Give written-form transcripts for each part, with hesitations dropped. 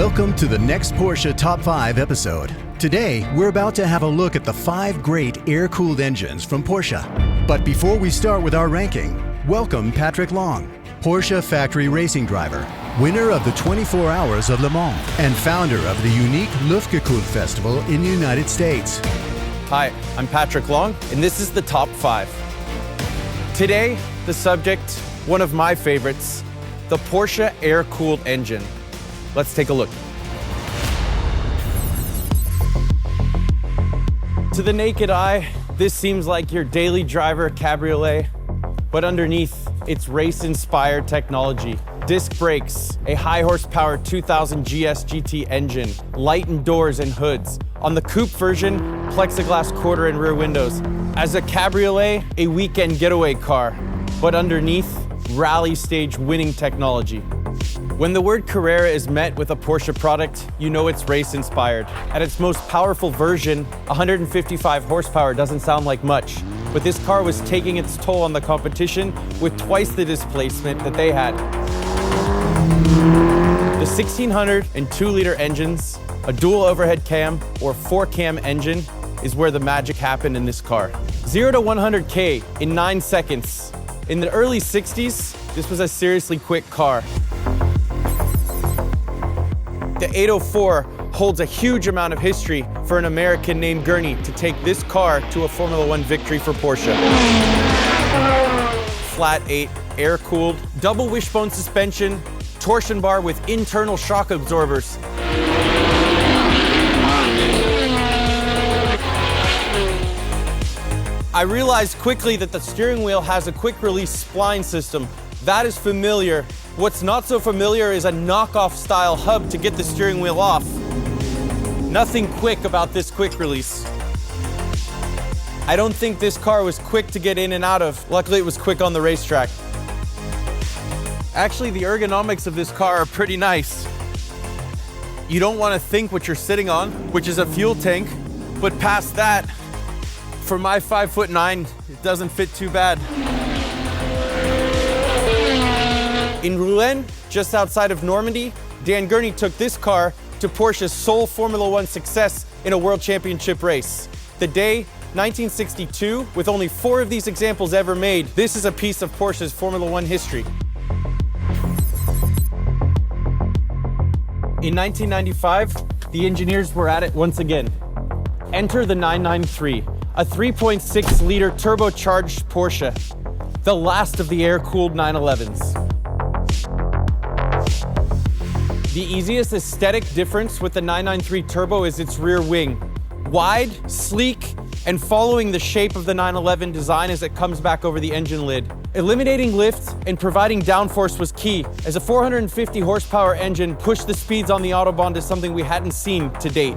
Welcome to the next Porsche Top 5 episode. Today, we're about to have a look at the 5 great air-cooled engines from Porsche. But before we start with our ranking, welcome Patrick Long, Porsche factory racing driver, winner of the 24 Hours of Le Mans, and founder of the unique Luftgekühlt Festival in the United States. Hi, I'm Patrick Long, and this is the Top 5. Today, the subject, one of my favorites, the Porsche air-cooled engine. Let's take a look. To the naked eye, this seems like your daily driver cabriolet, but underneath, it's race-inspired technology. Disc brakes, a high-horsepower 2000 GS GT engine, lightened doors and hoods. On the coupe version, plexiglass quarter and rear windows. As a cabriolet, a weekend getaway car, but underneath, rally stage winning technology. When the word Carrera is met with a Porsche product, you know it's race-inspired. At its most powerful version, 155 horsepower doesn't sound like much, but this car was taking its toll on the competition with twice the displacement that they had. The 1600 and 2-liter engines, a dual overhead cam or 4-cam engine is where the magic happened in this car. 0 to 100K in 9 seconds. In the early 60s, this was a seriously quick car. The 804 holds a huge amount of history for an American named Gurney to take this car to a Formula One victory for Porsche. Flat 8, air-cooled, double wishbone suspension, torsion bar with internal shock absorbers. I realized quickly that the steering wheel has a quick-release spline system. That is familiar. What's not so familiar is a knockoff style hub to get the steering wheel off. Nothing quick about this quick release. I don't think this car was quick to get in and out of. Luckily, it was quick on the racetrack. Actually, the ergonomics of this car are pretty nice. You don't want to think what you're sitting on, which is a fuel tank, but past that, for my 5'9", it doesn't fit too bad. In Rouen, just outside of Normandy, Dan Gurney took this car to Porsche's sole Formula One success in a World Championship race. The day, 1962, with only 4 of these examples ever made, this is a piece of Porsche's Formula One history. In 1995, the engineers were at it once again. Enter the 993, a 3.6-liter turbocharged Porsche, the last of the air-cooled 911s. The easiest aesthetic difference with the 993 Turbo is its rear wing. Wide, sleek, and following the shape of the 911 design as it comes back over the engine lid. Eliminating lift and providing downforce was key, as a 450 horsepower engine pushed the speeds on the Autobahn to something we hadn't seen to date.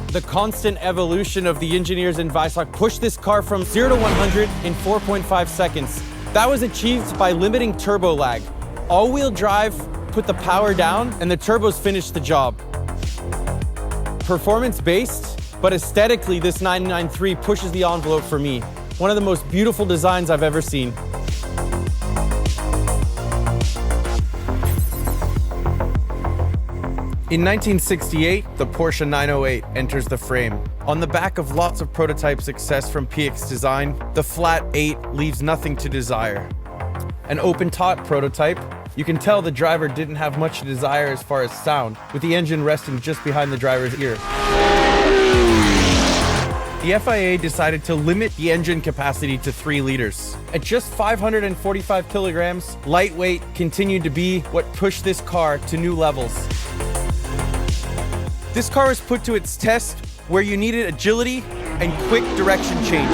The constant evolution of the engineers in Weissach pushed this car from 0 to 100 in 4.5 seconds. That was achieved by limiting turbo lag. All-wheel drive put the power down, and the turbos finished the job. Performance-based, but aesthetically, this 993 pushes the envelope for me. One of the most beautiful designs I've ever seen. In 1968, the Porsche 908 enters the frame. On the back of lots of prototype success from PX Design, the Flat 8 leaves nothing to desire. An open-top prototype, you can tell the driver didn't have much to desire as far as sound, with the engine resting just behind the driver's ear. The FIA decided to limit the engine capacity to 3 liters. At just 545 kilograms, lightweight continued to be what pushed this car to new levels. This car was put to its test where you needed agility and quick direction change.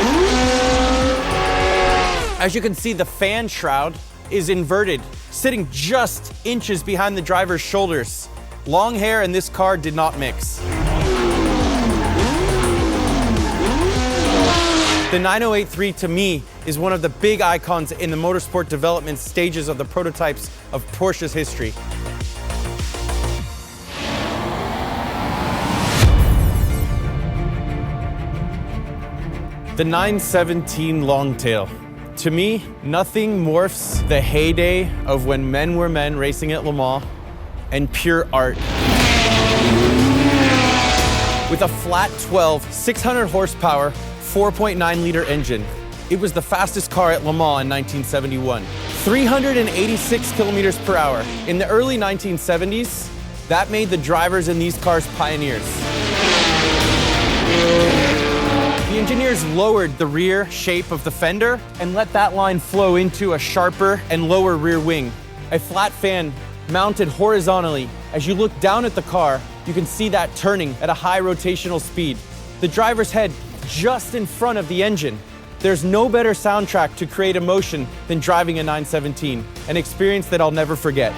As you can see, the fan shroud is inverted, sitting just inches behind the driver's shoulders. Long hair and this car did not mix. The 9083 to me is one of the big icons in the motorsport development stages of the prototypes of Porsche's history. The 917 Longtail. To me, nothing morphs the heyday of when men were men racing at Le Mans and pure art. With a flat 12, 600 horsepower, 4.9-liter engine, it was the fastest car at Le Mans in 1971. 386 kilometers per hour. In the early 1970s, that made the drivers in these cars pioneers. The engineers lowered the rear shape of the fender and let that line flow into a sharper and lower rear wing. A flat fan mounted horizontally. As you look down at the car, you can see that turning at a high rotational speed. The driver's head just in front of the engine. There's no better soundtrack to create emotion than driving a 917, an experience that I'll never forget.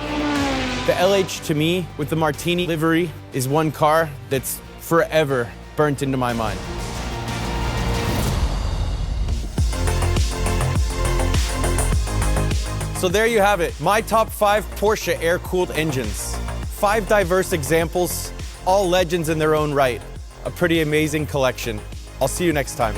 The LH to me, with the Martini livery, is one car that's forever burnt into my mind. So there you have it, my top 5 Porsche air-cooled engines. 5 diverse examples, all legends in their own right. A pretty amazing collection. I'll see you next time.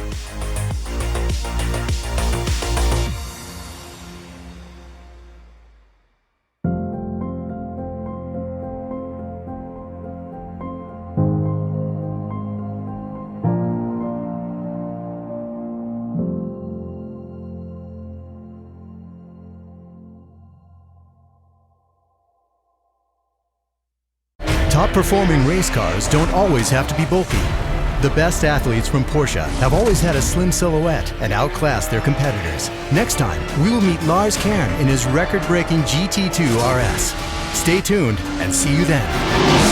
Top-performing race cars don't always have to be bulky. The best athletes from Porsche have always had a slim silhouette and outclassed their competitors. Next time, we will meet Lars Kern in his record-breaking GT2 RS. Stay tuned and see you then.